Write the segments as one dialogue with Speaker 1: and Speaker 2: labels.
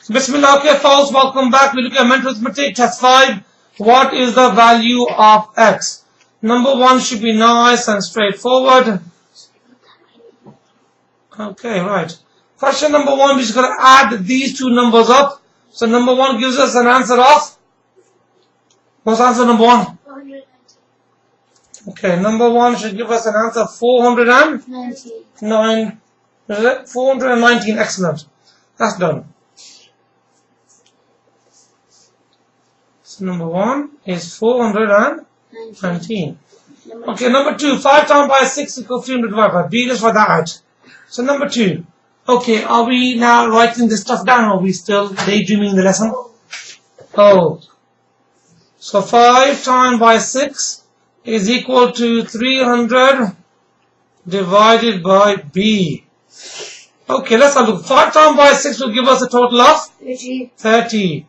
Speaker 1: Bismillah, okay, folks, welcome back. We look at mental arithmetic, test 5. What is the value of x? Number 1 should be nice and straightforward. Okay, right. Question number 1, we're just going to add these two numbers up. So number 1 gives us an answer of? What's answer number 1?
Speaker 2: 419.
Speaker 1: Okay, number 1 should give us an answer of 419. 419, excellent. That's done. So number 1 is 419. Okay, number 2, 5 times by 6 equals 300 divided by b. Let's write that out. So number 2. Okay, are we now writing this stuff down or are we still daydreaming the lesson? Oh. So 5 times by 6 is equal to 300 divided by b. Okay, let's have a look. 5 times by 6 will give us a total of 30.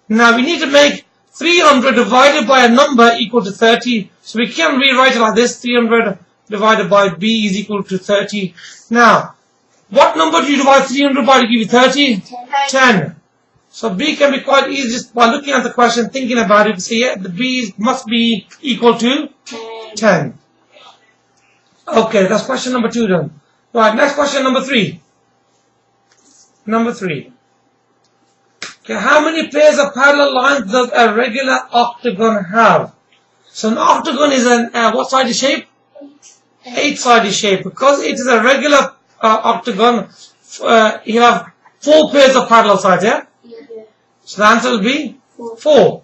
Speaker 1: Now we need to make 300 divided by a number equal to 30. So we can rewrite it like this. 300 divided by b is equal to 30. Now, what number do you divide 300 by to give you 30? 10. So b can be quite easy just by looking at the question, thinking about it. So yeah, the b must be equal to 10. Okay, that's question number 2 done. Right, next question number 3. Number 3. Okay, how many pairs of parallel lines does a regular octagon have? So an octagon is an what sided shape? 8-sided shape. Because it is a regular octagon, you have 4 pairs of parallel sides, yeah? So the answer will be 4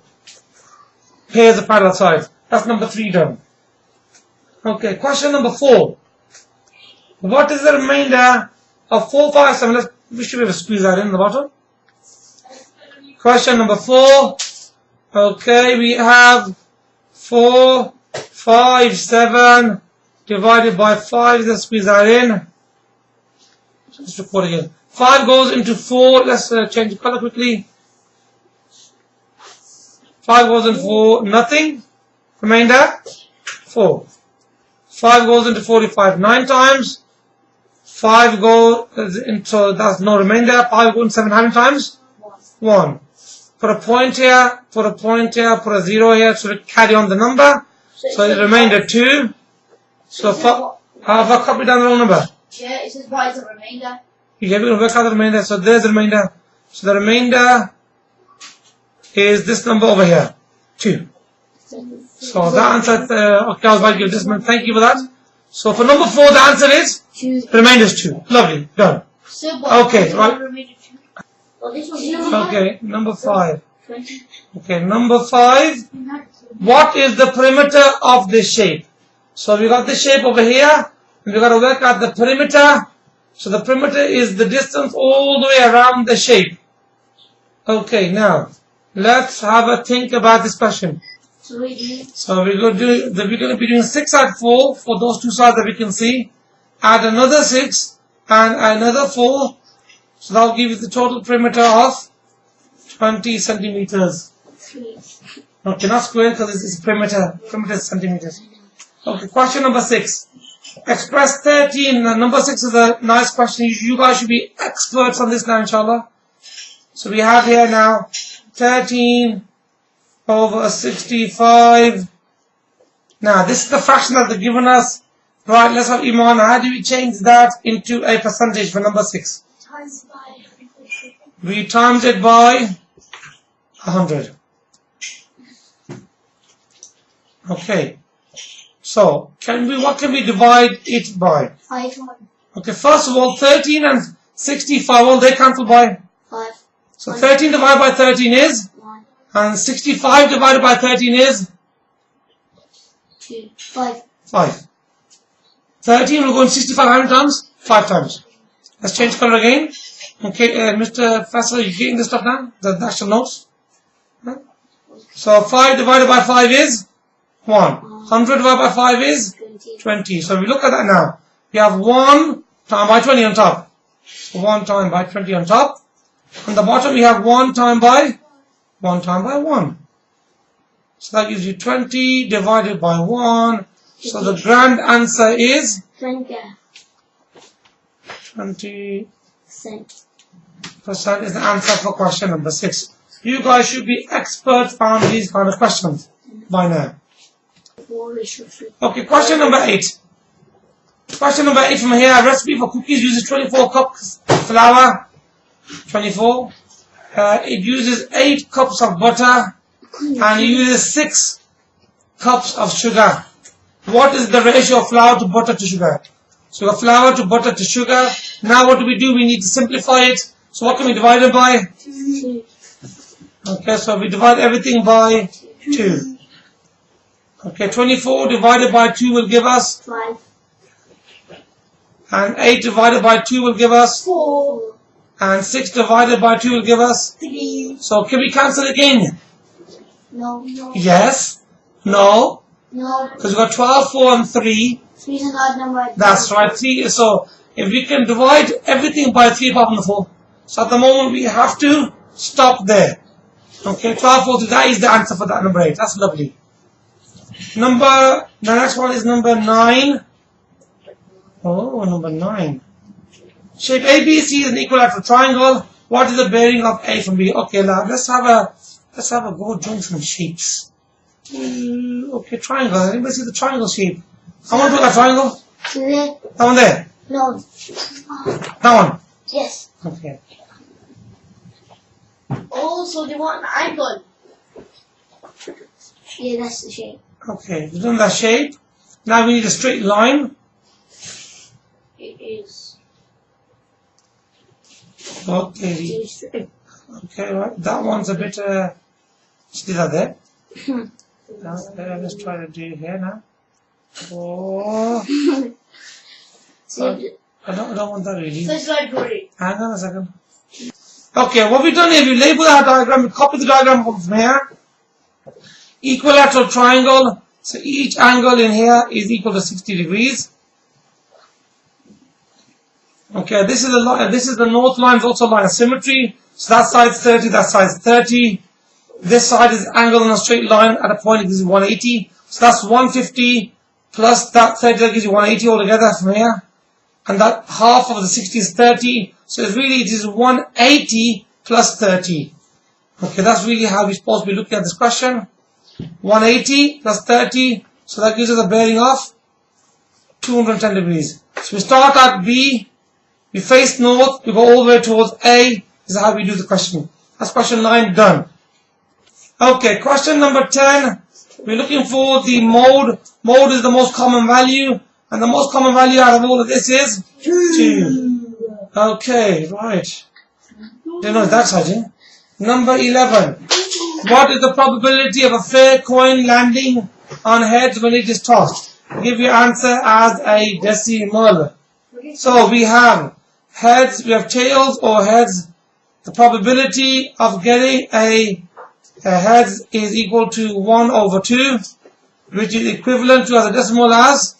Speaker 1: pairs of parallel sides. That's number 3 done. Okay, question number 4. What is the remainder of 4, 5, 7? We should be able to squeeze that in the bottom. Question number 4. Okay, we have 4, 5, 7 divided by 5. Let's squeeze that in. Let's record again. 5 goes into 4. Let's change the color quickly. 5 goes into 4. Nothing. Remainder 4. 5 goes into 45 9 times. 5 goes into, that's no remainder. 5 goes into 7 how many times? 1. Put a point here, put a point here, put a 0 here to carry on the number. So the remainder 2. So have I copied down the wrong number?
Speaker 2: Yeah, it says what is the remainder?
Speaker 1: Yeah, we're going to work out the remainder. So there's the remainder. So the remainder is this number over here, 2. So the answer, okay, I was about to give this one. Thank you for that. So for number 4, the answer is? The remainder is 2. Lovely, done. Okay, right. Okay, number 5. Okay, number 5. What is the perimeter of this shape? So we got this shape over here, and we got to work out the perimeter. So the perimeter is the distance all the way around the shape. Okay, now let's have a think about this question. So we're going to be doing 6 at 4 for those 2 sides that we can see. Add another 6 and another 4. So that will give you the total perimeter of 20 centimeters. Okay, not square because this is perimeter. Perimeter is centimeters. Okay, question number 6. Express 13. Number 6 is a nice question. You guys should be experts on this now, inshallah. So we have here now 13 over 65. Now this is the fraction that they've given us. Right, let's have Iman. How do we change that into a percentage for number 6? We times it by 100. Okay. So what can we divide it by?
Speaker 2: 5.
Speaker 1: Okay, first of all, 13 and 65, well, they cancel by
Speaker 2: 5.
Speaker 1: So 13 divided by 13 is
Speaker 2: 1.
Speaker 1: And 65 divided by 13 is
Speaker 2: 2. 5.
Speaker 1: 5. 13 will go in 65 how many times? 5 times. Let's change color again. Okay, Mr. Faisal, are you getting this stuff now? The actual notes? Huh? So 5 divided by 5 is 1. 100 divided by 5 is 20. So we look at that now. We have 1 time by 20 on top. So 1 time by 20 on top. On the bottom we have 1 time by 1 time by 1. So that gives you 20 divided by 1. So the grand answer is
Speaker 2: 20
Speaker 1: 20 percent is the answer for question number 6. You guys should be experts on these kind of questions by now. Okay, question number 8. Question number 8 from here. A recipe for cookies uses 24 cups of flour. 24. It uses 8 cups of butter and it uses 6 cups of sugar. What is the ratio of flour to butter to sugar? So the flour to butter to sugar. Now what do? We need to simplify it. So what can we divide it by?
Speaker 2: 2.
Speaker 1: Okay, so we divide everything by 2. Okay, 24 divided by 2 will give us
Speaker 2: 5.
Speaker 1: And 8 divided by 2 will give us
Speaker 2: 4.
Speaker 1: And 6 divided by 2 will give us
Speaker 2: 3.
Speaker 1: So can we cancel again?
Speaker 2: No.
Speaker 1: Yes. No.
Speaker 2: No.
Speaker 1: Because we've got 12, 4 and 3.
Speaker 2: 3 is an odd number.
Speaker 1: That's right. 3. So if we can divide everything by 3 apart from the 4. So at the moment we have to stop there. Okay, 12, 4, 3. That is the answer for that number 8. That's lovely. The next one is number 9. Oh, number 9. Shape ABC is an equilateral triangle. What is the bearing of A from B? Okay, now let's have a go doing some shapes. Okay, triangle. Anybody see the triangle shape? I want to do a triangle. That one there.
Speaker 2: No.
Speaker 1: That one.
Speaker 2: Yes.
Speaker 1: Okay.
Speaker 2: Oh, so they want an angle. Yeah, that's the shape.
Speaker 1: Okay, we've done that shape. Now we need a straight line.
Speaker 2: It is.
Speaker 1: Okay. Okay, right. That one's a bit. See that there? Okay, let's try to do it here now. Oh. I don't want that really.
Speaker 2: First library.
Speaker 1: Hang on a second. Okay, what we've done is we label our diagram, we copy the diagram from here. Equilateral triangle. So each angle in here is equal to 60 degrees. Okay, this is the line. This is the north line. Is also a line of symmetry. So that side's 30. That side's 30. This side is angled on a straight line at a point. It gives you 180. So that's 150 plus that 30. That gives you 180 altogether from here. And that half of the 60 is 30. So it is 180 plus 30. Okay, that's really how we're supposed to be looking at this question. 180 plus 30. So that gives us a bearing of 210 degrees. So we start at B. We face north. We go all the way towards A. This is how we do the question. That's question 9 done. Okay, question number 10. We're looking for the mode. Mode is the most common value. And the most common value out of all of this is 2. Okay, right. Didn't know that, Sajin. Number 11. What is the probability of a fair coin landing on heads when it is tossed? Give your answer as a decimal. So we have heads, we have tails or heads. The probability of getting a heads is equal to 1 over 2, which is equivalent to as a decimal as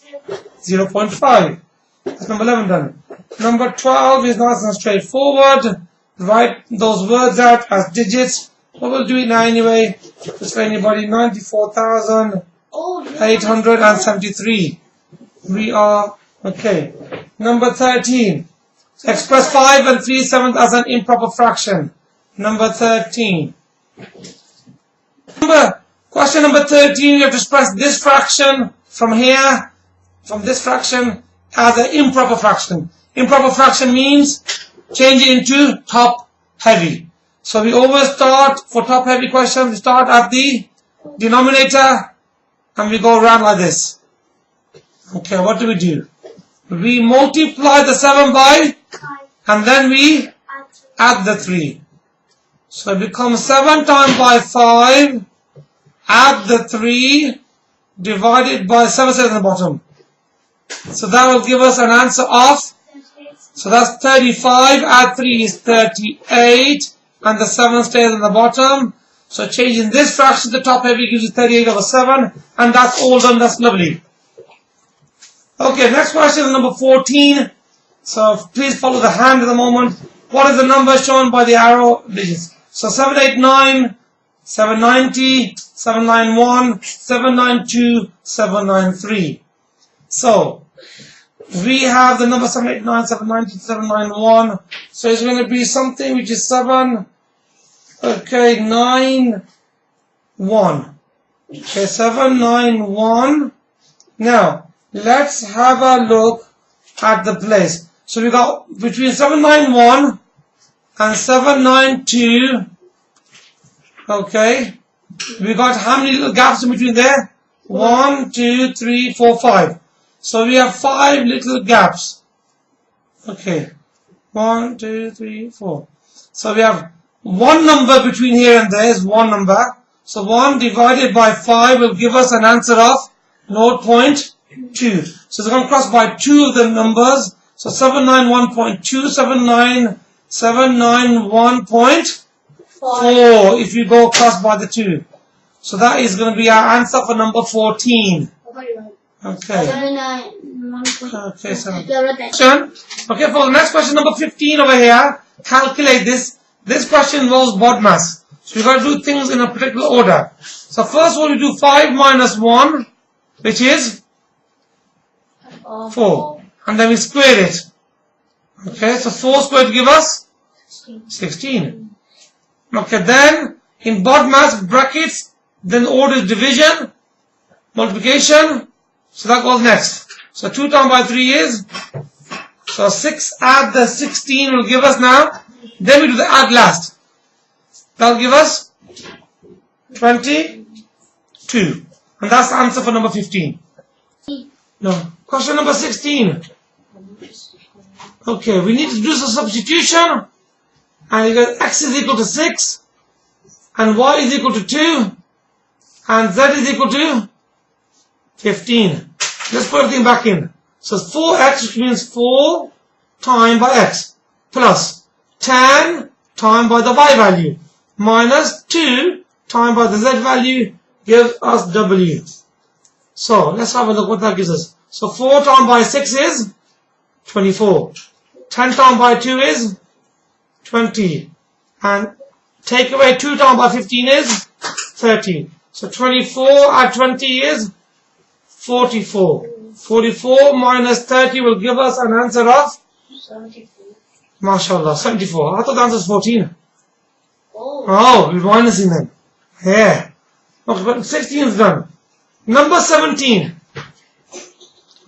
Speaker 1: 0.5. That's number 11 done. Number 12 is nice and straightforward. Write those words out as digits. But we'll do it now anyway. Just for anybody, 94,873. We are, okay. Number 13. Express 5 and 3/7 as an improper fraction. Number 13. Question number 13, you have to express this fraction from here, from this fraction, as an improper fraction. Improper fraction means change it into top heavy. So we always start, for top heavy questions, we start at the denominator and we go around like this. Okay, what do? We multiply the 7 by, and then we add the 3. So it becomes 7 times by 5, add the 3, divided by 7 stays on the bottom. So that will give us an answer of, so that's 35, add 3 is 38, and the 7 stays on the bottom. So changing this fraction to the top heavy gives you 38 over 7, and that's all done, that's lovely. Okay, next question is number 14. So please follow the hand at the moment. What is the number shown by the arrow digits? So 789, 790, 791, 792, 793. So we have the number 789, 790, 791. So it's going to be something which is 7, okay, 9, 1. Okay, 791. Now, let's have a look at the place. So we got between 791 and 792. Okay, we got how many little gaps in between there? 1, 2, 3, 4, 5. So we have 5 little gaps. Okay, 1, 2, 3, 4. So we have one number between here and there is one number. So 1 divided by 5 will give us an answer of 0.2. So it's going to cross by 2 of the numbers. So 791.2, 791.4 if you go across by the 2. So that is going to be our answer for number 14. Okay. Okay, so okay, for the next question, number 15 over here, calculate this. This question involves BODMAS. So we've got to do things in a particular order. So first one, we do 5 minus 1, which is 4. And then we square it. Okay, so 4 squared give us 16. Okay, then in BODMAS brackets, then order is division, multiplication. So that goes next. So 2 times by 3 is, so 6 add the 16 will give us now. Then we do the add last. That will give us 22. And that's the answer for number 15. No. Question number 16. Okay, we need to do some substitution. And you get x is equal to 6. And y is equal to 2. And z is equal to 15. Let's put everything back in. So 4x, which means 4 times by x, plus 10 times by the y value, minus 2 times by the z value, gives us w. So let's have a look what that gives us. So 4 times by 6 is 24. 10 times by 2 is 20. And take away 2 times by 15 is 30. So 24 add 20 is 44. 44 minus 30 will give us an answer of
Speaker 2: 74.
Speaker 1: MashaAllah, 74. I thought the answer was 14.
Speaker 2: Oh,
Speaker 1: we're minusing them. Yeah. Okay, but 16 is done. Number 17.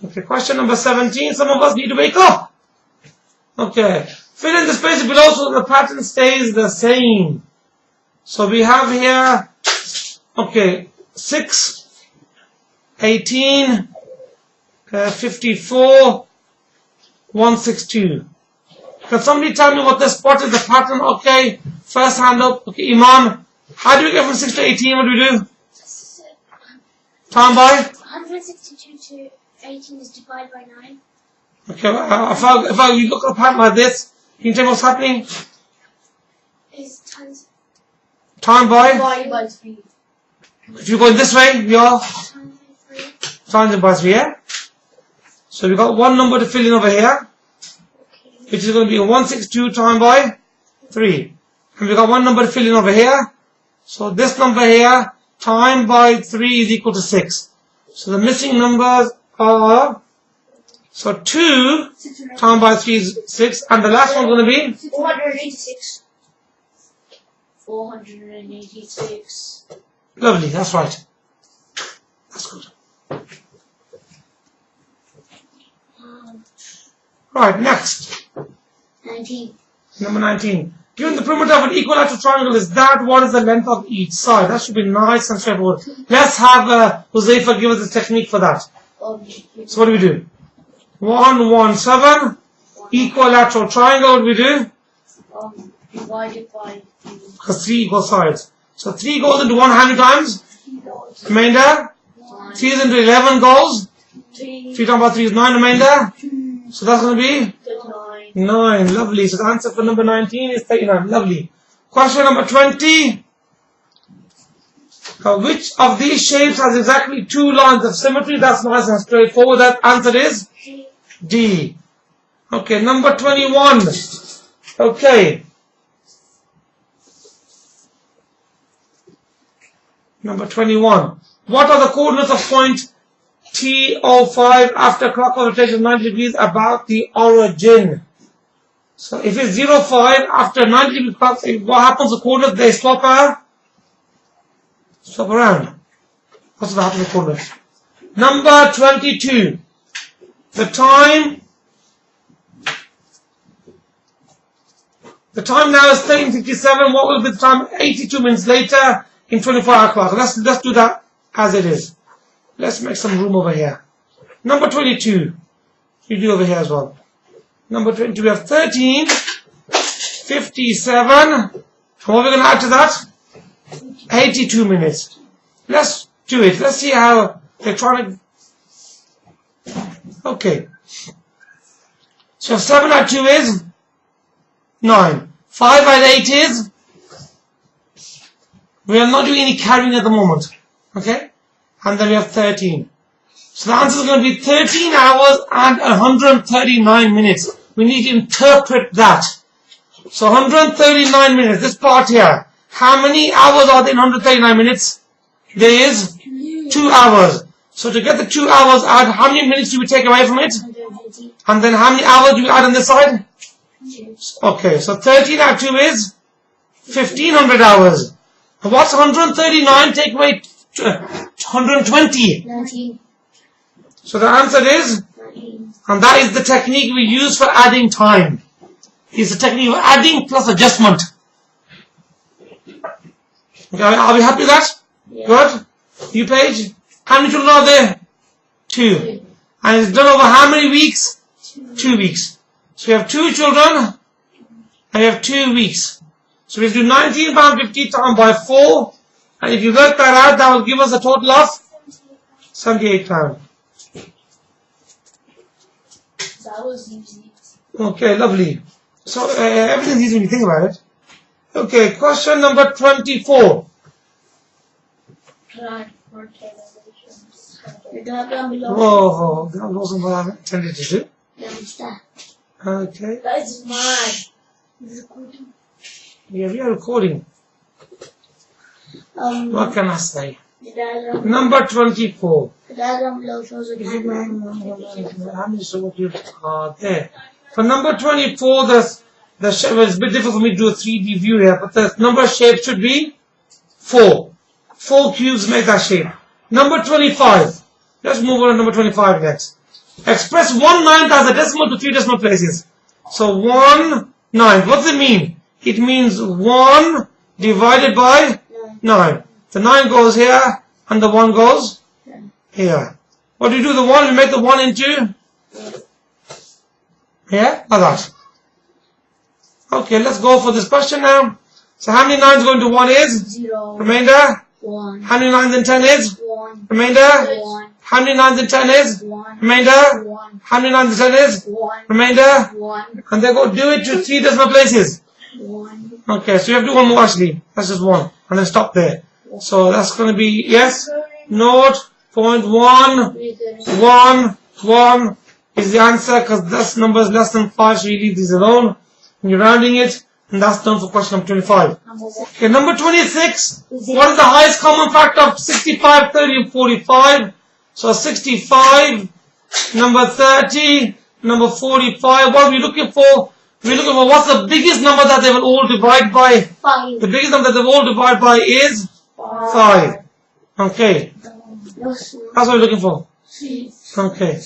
Speaker 1: Okay, question number 17. Some of us need to wake up. Okay. Fill in the space below so the pattern stays the same. So we have here, okay, 6, 18, 54, 162. Can somebody tell me what the spot is, the pattern? Okay, first hand up. Okay, Iman, how do we get from 6 to 18? What do we do? Time by?
Speaker 2: 162 to 18 is divided by 9.
Speaker 1: Okay, if you look at a pattern like this, can you tell me what's happening?
Speaker 2: Is times
Speaker 1: Time by?
Speaker 2: divided by 3.
Speaker 1: If you go in this way, you're
Speaker 2: Times by 3.
Speaker 1: times it by 3, yeah? So we got one number to fill in over here, which is going to be 162 times by 3. And we got one number to fill in over here. So this number here, time by 3 is equal to 6. So the missing numbers are, so 2 times by 3 is 6. And the last one is going to be?
Speaker 2: 486. 486.
Speaker 1: Lovely, that's right. That's good. Right, next.
Speaker 2: 19.
Speaker 1: Number 19. Given the perimeter of an equilateral triangle is that, what is the length of each side? That should be nice and straightforward. Let's have Huzaifa give us a technique for that. So what do we do? 117. Equilateral triangle, what do we do?
Speaker 2: Divided by 3.
Speaker 1: Because 3 equal sides. So 3 goes into 1 how many times? Remainder? 3 is into 11 goes? 3 times by 3 is 9 remainder? So that's going to be? 9. Lovely. So the answer for number 19 is 39. Lovely. Question number 20. Which of these shapes has exactly 2 lines of symmetry? That's nice and straightforward. That answer is D. Okay, number 21. Okay. Number 21. What are the coordinates of point T05 after clockwise rotation 90 degrees about the origin. So if it's 05 after 90 degrees clockwise, what happens to coordinates? They swap around. What's going to happen to coordinates? Number 22. The time now is 13:57. What will be the time 82 minutes later in 24-hour clock? Let's do that as it is. Let's make some room over here. Number 22. You do over here as well. Number 22, we have 13:57. And what are we going to add to that? 82 minutes. Let's do it. Let's see how they're trying to... Okay. So 7 add 2 is 9. 5 add 8 is... We are not doing any carrying at the moment. Okay? And then we have 13. So the answer is going to be 13 hours and 139 minutes. We need to interpret that. So 139 minutes, this part here. How many hours are there in 139 minutes? There is 2 hours. So to get the 2 hours out, how many minutes do we take away from it?
Speaker 2: 150.
Speaker 1: And then how many hours do we add on this side? Okay, so 13 add 2 is 1500 hours. And what's 139 take away 120?
Speaker 2: 19.
Speaker 1: So the answer is,
Speaker 2: 19.
Speaker 1: and that is the technique we use for adding time. It's the technique of adding plus adjustment. Okay, are we happy with that?
Speaker 2: Yeah.
Speaker 1: Good. New page. How many children are there? 2. And it's done over how many weeks? 2 weeks. So we have 2 children and we have 2 weeks. So we have to do £19.50 times by 4. And if you work that out, that will give us a total of £78.
Speaker 2: That was easy.
Speaker 1: Okay, lovely. So everything's easy when you think about it. Okay, question number 24.
Speaker 2: Right, for televisions. The diagram below.
Speaker 1: Whoa, that wasn't what I intended to do.
Speaker 2: What's that?
Speaker 1: Okay.
Speaker 2: That is mine. Recording.
Speaker 1: Yeah, we are recording. What can I say?
Speaker 2: The diagram.
Speaker 1: Number 24.
Speaker 2: The diagram below shows a timeline.
Speaker 1: How many soldiers are there? For number 24, the shape, well, it's a bit difficult for me to do a 3D view here, but the number shape should be 4. 4 cubes make that shape. Number 25. Let's move on to number 25 next. Express 1/9 as a decimal to 3 decimal places. So 1/9. What does it mean? It means 1 divided by 9. The 9 goes here and the 1 goes here. What do you do? The 1, we make the 1 into here, like that. Okay, let's go for this question now. So how many 9s go into 1 is?
Speaker 2: 0.
Speaker 1: Remainder?
Speaker 2: 1.
Speaker 1: How many 9s in 10 is?
Speaker 2: 1.
Speaker 1: Remainder?
Speaker 2: 1.
Speaker 1: How many 9s in 10 is?
Speaker 2: 1.
Speaker 1: Remainder?
Speaker 2: 1.
Speaker 1: How many 9s in 10 is?
Speaker 2: 1.
Speaker 1: Remainder?
Speaker 2: 1.
Speaker 1: And they go do it to 3 decimal places.
Speaker 2: 1.
Speaker 1: Okay, so you have to do one more actually. That's just 1. And then stop there. So that's going to be, yes, 0.1, 1, 1 is the answer because this number is less than 5, so you leave these alone. And you're rounding it, and that's done for question number 25. Okay, number 26. What is the highest common factor of 65, 30, and 45? So 65, number 30, number 45. What are we looking for? We're looking for what's the biggest number that they will all divide by?
Speaker 2: 5.
Speaker 1: The biggest number that they will all divide by is 5. Okay. That's what we're looking for. Okay.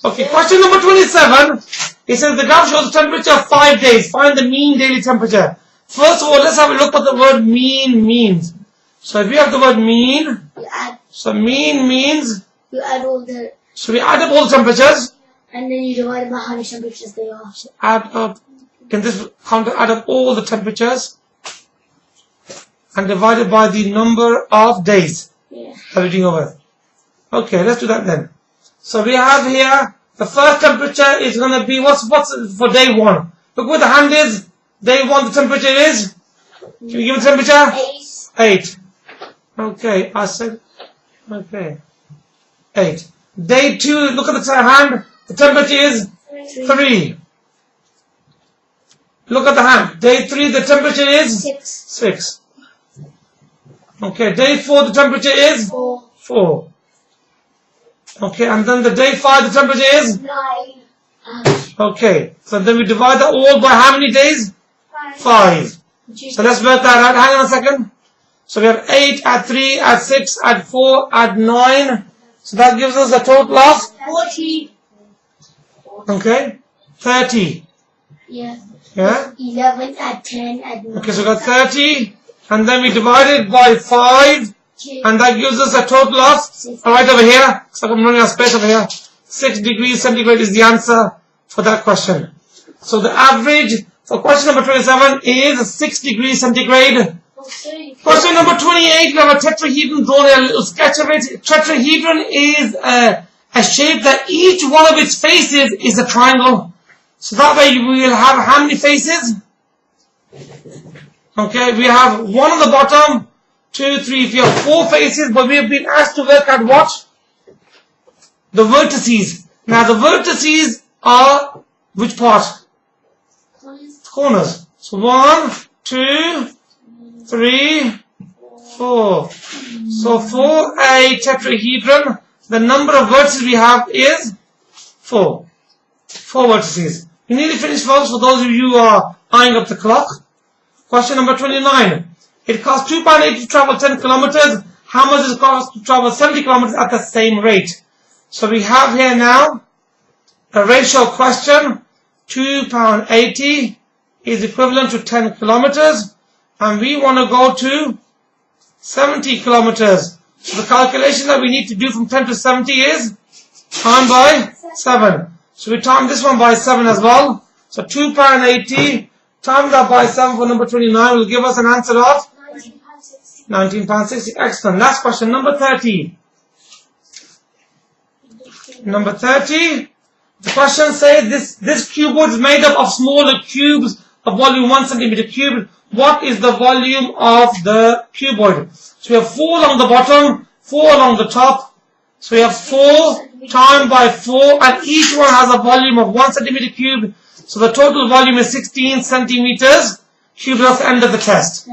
Speaker 1: Okay, question number 27. It says the graph shows the temperature of 5 days. Find the mean daily temperature. First of all, let's have a look at the word mean means. So if we have the word mean, so mean means,
Speaker 2: You add all the,
Speaker 1: so we add up all the temperatures,
Speaker 2: and then you divide by how many temperatures they are.
Speaker 1: add up, in this counter, add up all the temperatures, and divide it by the number of days.
Speaker 2: Yeah.
Speaker 1: Averaging over. Okay, let's do that then. So we have here, the first temperature is going to be, what's for day 1? Look where the hand is. Day 1, the temperature is? Can you give it temperature? 8. Okay, I said, okay. 8. Day 2, look at the hand. The temperature is 3. Look at the hand. Day 3, the temperature is 6. Okay, day 4, the temperature is 4. Okay, and then the day 5, the temperature is?
Speaker 2: 9.
Speaker 1: Okay, so then we divide that all by how many days? 5. So let's work that out. Hang on a second. So we have 8, add 3, add 6, add 4, add 9. So that gives us a total of?
Speaker 2: 40.
Speaker 1: Okay, 30.
Speaker 2: Yeah.
Speaker 1: Yeah?
Speaker 2: 11, add 10, add 9.
Speaker 1: Okay, so we got 30. And then we divide it by 5. And that gives us a total of? Right over here. So I'm running out of space over here. 6 degrees centigrade is the answer for that question. So the average for question number 27 is 6 degrees centigrade. Question number 28, we have a tetrahedron, drawn a little sketch of it. Tetrahedron is a shape that each one of its faces is a triangle. So that way we will have how many faces? Okay, we have 1 on the bottom, 2, 3, we have 4 faces, but we have been asked to work out what? The vertices. Now the vertices are which part? Corners. So 1, 2, 3, 4. So for a tetrahedron, the number of vertices we have is 4. 4 vertices. We nearly finished, folks, for those of you who are eyeing up the clock. Question number 29. It costs £2.80 to travel 10 kilometers. How much does it cost to travel 70 kilometers at the same rate? So we have here now a ratio question. £2.80 is equivalent to 10 kilometers. And we want to go to 70 kilometers. So the calculation that we need to do from 10 to 70 is time by 7. So we time this one by 7 as well. So £2.80 times that by 7 for number 29 will give us an answer of £19.60. Excellent. Last question, number 30. Number 30. The question says this cuboid is made up of smaller cubes of volume 1 centimeter cubed. What is the volume of the cuboid? So we have 4 along the bottom, 4 along the top. So we have 4 times by 4, and each one has a volume of 1 centimeter cubed. So the total volume is 16 centimeters cubed. That's the end of the test.